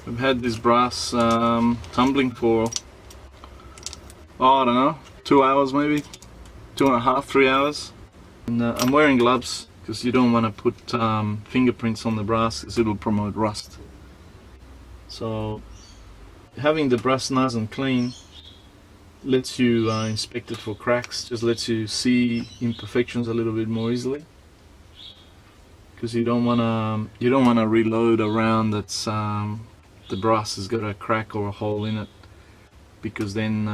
We've had this brass tumbling for, oh, I don't know, 2 hours maybe, 2.5, 3 hours. And I'm wearing gloves because you don't want to put fingerprints on the brass because it'll promote rust. So having the brass nice and clean lets you inspect it for cracks, just lets you see imperfections a little bit more easily. Because you don't want to reload a round that's the brass has got a crack or a hole in it, because then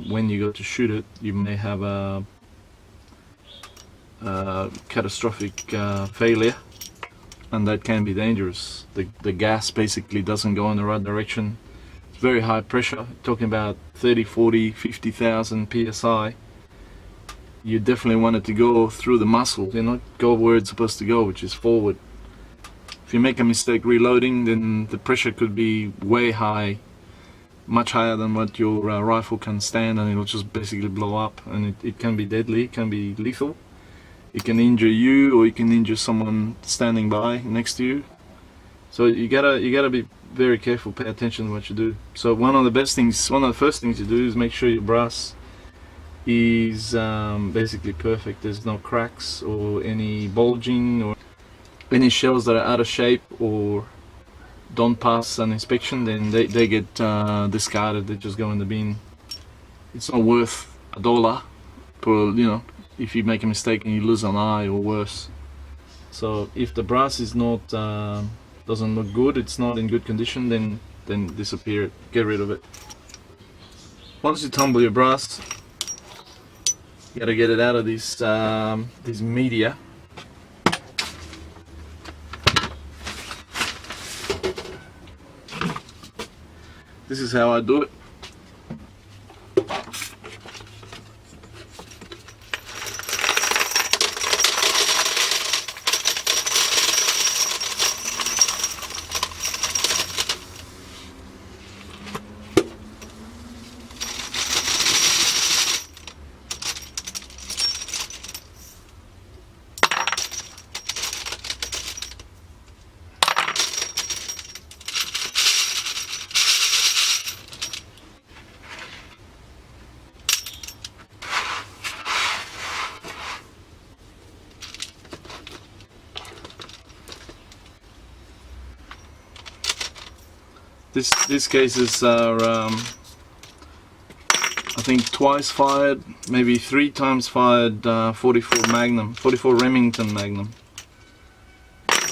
when you go to shoot it, you may have a catastrophic failure, and that can be dangerous. The gas basically doesn't go in the right direction. It's very high pressure, talking about 30, 40, 50,000 psi. You definitely want it to go through the muscle, go where it's supposed to go, which is forward. If you make a mistake reloading, then the pressure could be way high, much higher than what your rifle can stand, and it'll just basically blow up, and it can be deadly, it can be lethal. It can injure you, or you can injure someone standing by next to you. So you gotta be very careful, pay attention to what you do. So one of the first things you do is make sure your brass is basically perfect. There's no cracks or any bulging or any shells that are out of shape or don't pass an inspection. Then they get discarded. They just go in the bin. It's not worth $1 for, if you make a mistake and you lose an eye or worse. So if the brass is not doesn't look good, it's not in good condition, then disappear it, get rid of it. Once you tumble your brass, you gotta get it out of this media. This is how I do it. These cases are, I think, twice fired, maybe 3 times fired 44 Remington Magnum.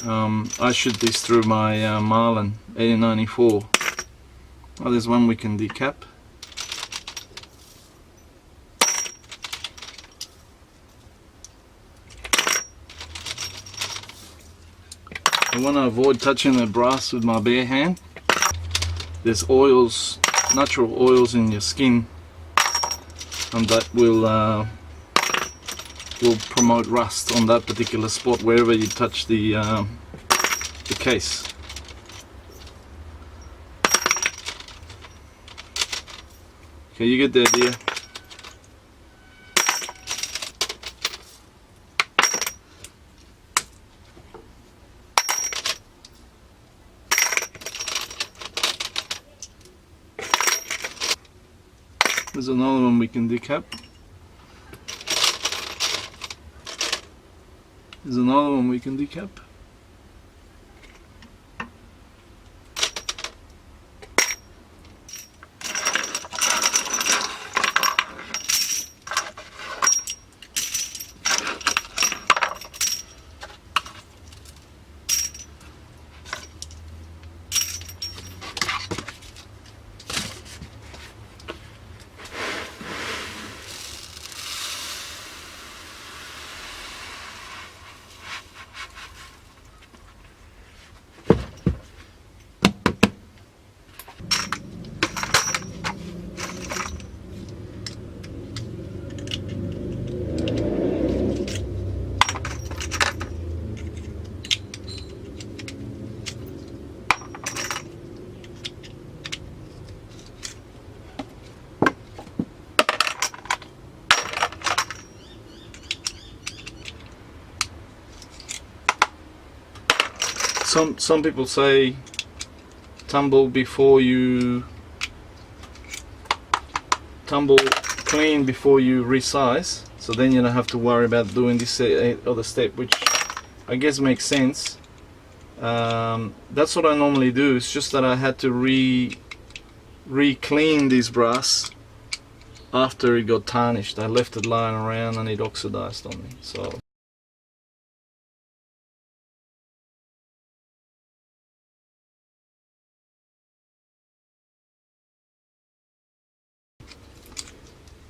I shoot this through my Marlin 8094. Oh, there's one we can decap. I want to avoid touching the brass with my bare hand. There's oils, natural oils in your skin, and that will promote rust on that particular spot wherever you touch the case. Okay, you get the idea. There's another one we can decap. There's another one we can decap. Some people say tumble before you tumble clean before you resize, so then you don't have to worry about doing this other step, which I guess makes sense. That's what I normally do. It's just that I had to re-clean this brass after it got tarnished. I left it lying around and it oxidized on me. So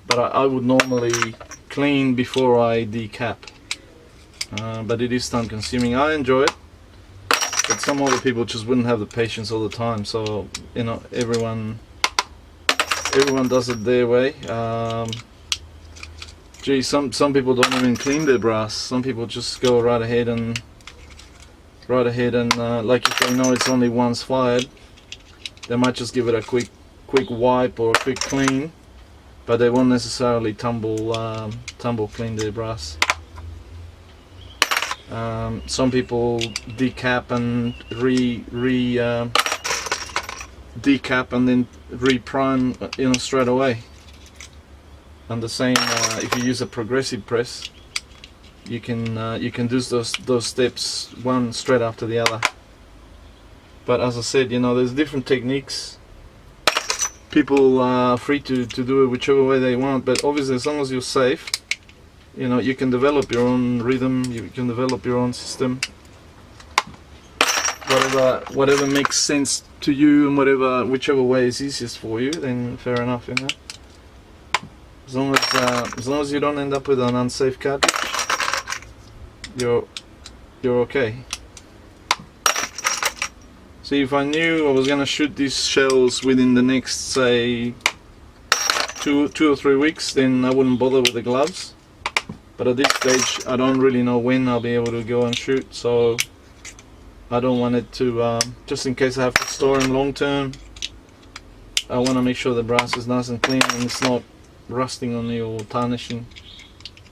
but I would normally clean before I decap. But it is time consuming. I enjoy it, but some other people just wouldn't have the patience all the time. So, you know, everyone does it their way. Gee, some people don't even clean their brass. Some people just go right ahead and like if they know it's only once fired, they might just give it a quick wipe or a quick clean, but they won't necessarily tumble clean their brass. Some people decap and decap and then reprime, you know, straight away. And the same if you use a progressive press, you can do those steps one straight after the other. But as I said, you know, there's different techniques. People are free to do it whichever way they want, but obviously as long as you're safe, you know, you can develop your own rhythm, you can develop your own system. Whatever makes sense to you and whichever way is easiest for you, then fair enough, you know. As long as you don't end up with an unsafe cartridge, you're okay. See, if I knew I was gonna shoot these shells within the next, say, two or 3 weeks, then I wouldn't bother with the gloves. But at this stage, I don't really know when I'll be able to go and shoot, so I don't want it to, just in case I have to store them long term, I want to make sure the brass is nice and clean and it's not rusting on me or tarnishing,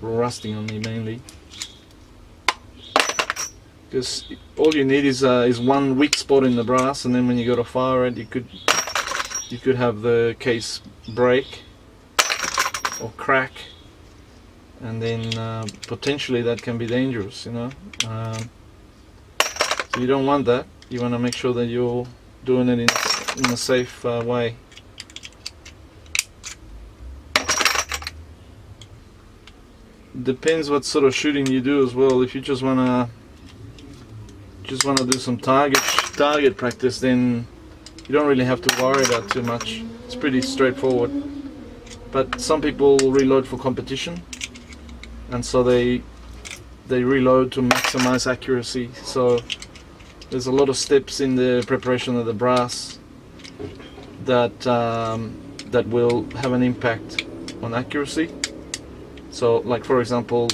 or rusting on me mainly. Because all you need is one weak spot in the brass, and then when you go to fire it, you could have the case break or crack, and then potentially that can be dangerous, you know. So you don't want that. You want to make sure that you're doing it in a safe way. Depends what sort of shooting you do as well. If you just wanna do some target practice, then you don't really have to worry about too much. It's pretty straightforward. But some people reload for competition, and so they reload to maximize accuracy. So there's a lot of steps in the preparation of the brass that that will have an impact on accuracy. So, like for example,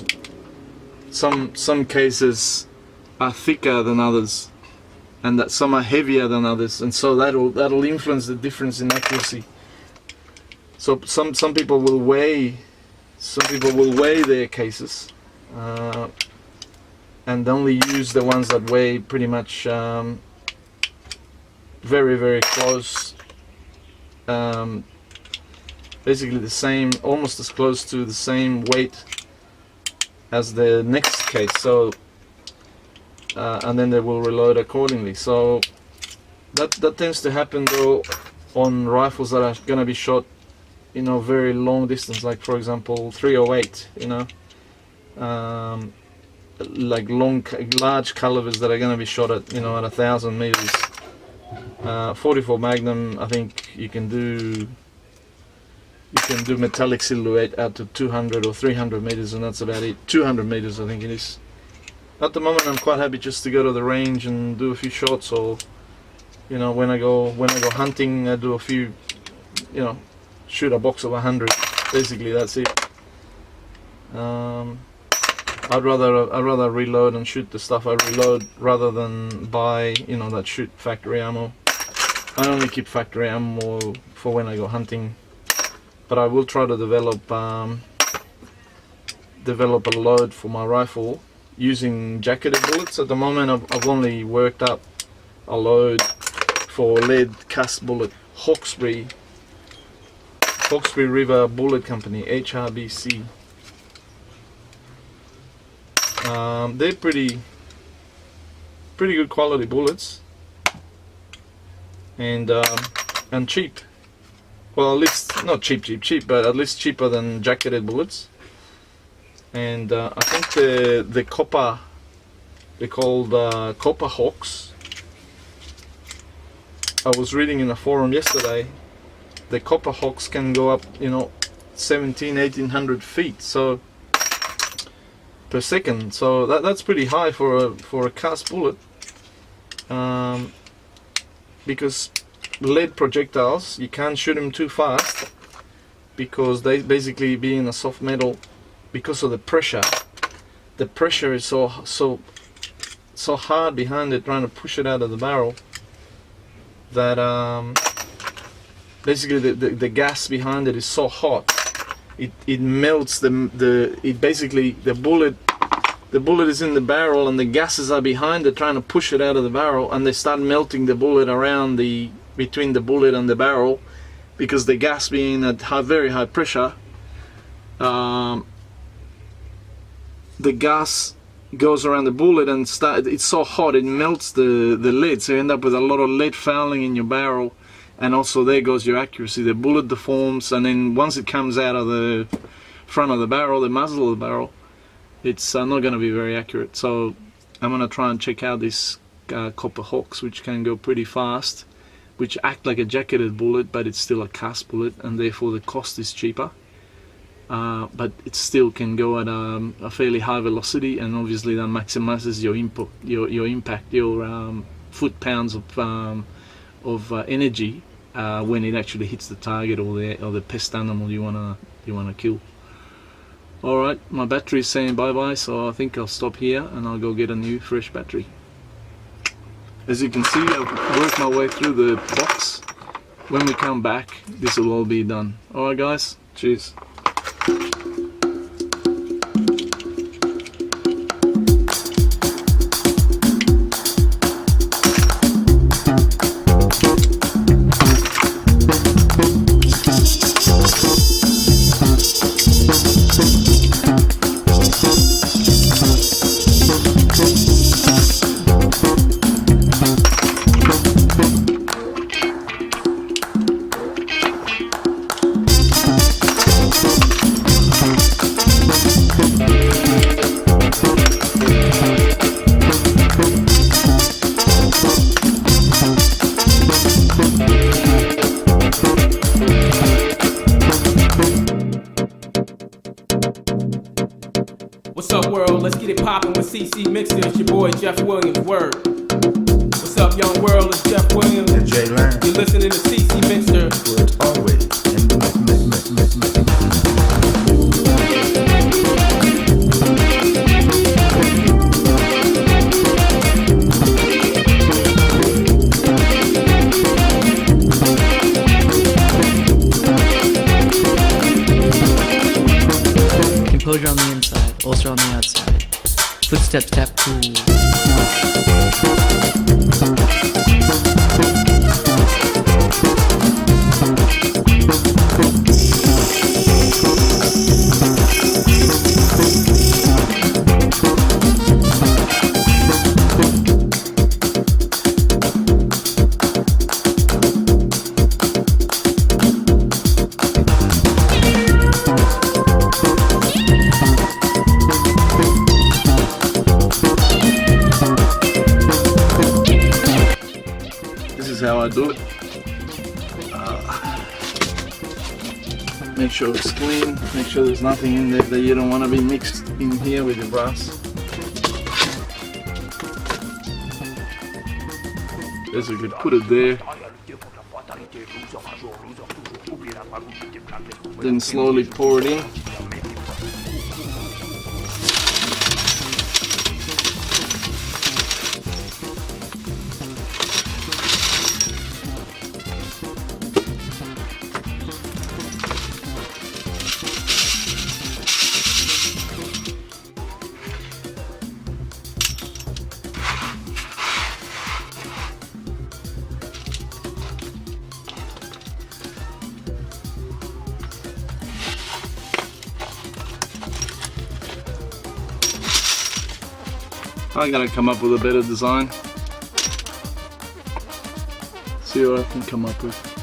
some cases are thicker than others, and that some are heavier than others, and so that'll influence the difference in accuracy. So some people will weigh their cases and only use the ones that weigh pretty much very, very close, basically the same, almost as close to the same weight as the next case. So and then they will reload accordingly. So that tends to happen though on rifles that are going to be shot, you know, very long distance, like for example 308, you know, like large calibers that are going to be shot at, you know, at 1,000 meters. 44 Magnum, I think you can do metallic silhouette out to 200 or 300 meters, and that's about it. 200 meters, I think it is. At the moment, I'm quite happy just to go to the range and do a few shots, or, you know, when I go hunting, I do a few, you know, shoot a box of 100. Basically, that's it. I'd rather reload and shoot the stuff I reload rather than buy, you know, that shoot factory ammo. I only keep factory ammo for when I go hunting, but I will try to develop a load for my rifle using jacketed bullets. At the moment, I've only worked up a load for lead cast bullet. Hawkesbury River Bullet Company, HRBC. They're pretty good quality bullets, and cheap. Well, at least not cheap, but at least cheaper than jacketed bullets. And I think the copper, they're called Copper Hawks. I was reading in a forum yesterday, the Copper Hawks can go up, 1800 feet per second. So that's pretty high for a cast bullet. Because lead projectiles, you can't shoot them too fast because they basically, being a soft metal, because of the pressure is so hard behind it, trying to push it out of the barrel, that basically the gas behind it is so hot, it melts the bullet is in the barrel, and the gases are behind it trying to push it out of the barrel, and they start melting the bullet around between the bullet and the barrel, because the gas being at very high pressure, the gas goes around the bullet and it's so hot it melts the lead, so you end up with a lot of lead fouling in your barrel, and also there goes your accuracy. The bullet deforms, and then once it comes out of the front of the barrel, the muzzle of the barrel, it's not going to be very accurate. So I'm going to try and check out these Copper Hawks, which can go pretty fast, which act like a jacketed bullet, but it's still a cast bullet, and therefore the cost is cheaper. But it still can go at a fairly high velocity, and obviously that maximizes your input, your impact, your foot-pounds of energy when it actually hits the target or the pest animal you wanna kill. All right, my battery is saying bye-bye, so I think I'll stop here and I'll go get a new fresh battery. As you can see, I've worked my way through the box. When we come back, this will all be done. All right, guys, cheers. What's up, world? Let's get it poppin' with CC Mixer. It's your boy Jeff Williams. Word. What's up, young world? It's Jeff Williams. And Jay Lance. You're listening to CC Mixer. Where it's always in the Composure on the inside, ulcer on the outside. Footsteps tap cool. How I do it. Make sure it's clean, make sure there's nothing in there that you don't want to be mixed in here with your brass. Basically put it there, then slowly pour it in. I gotta come up with a better design. See what I can come up with.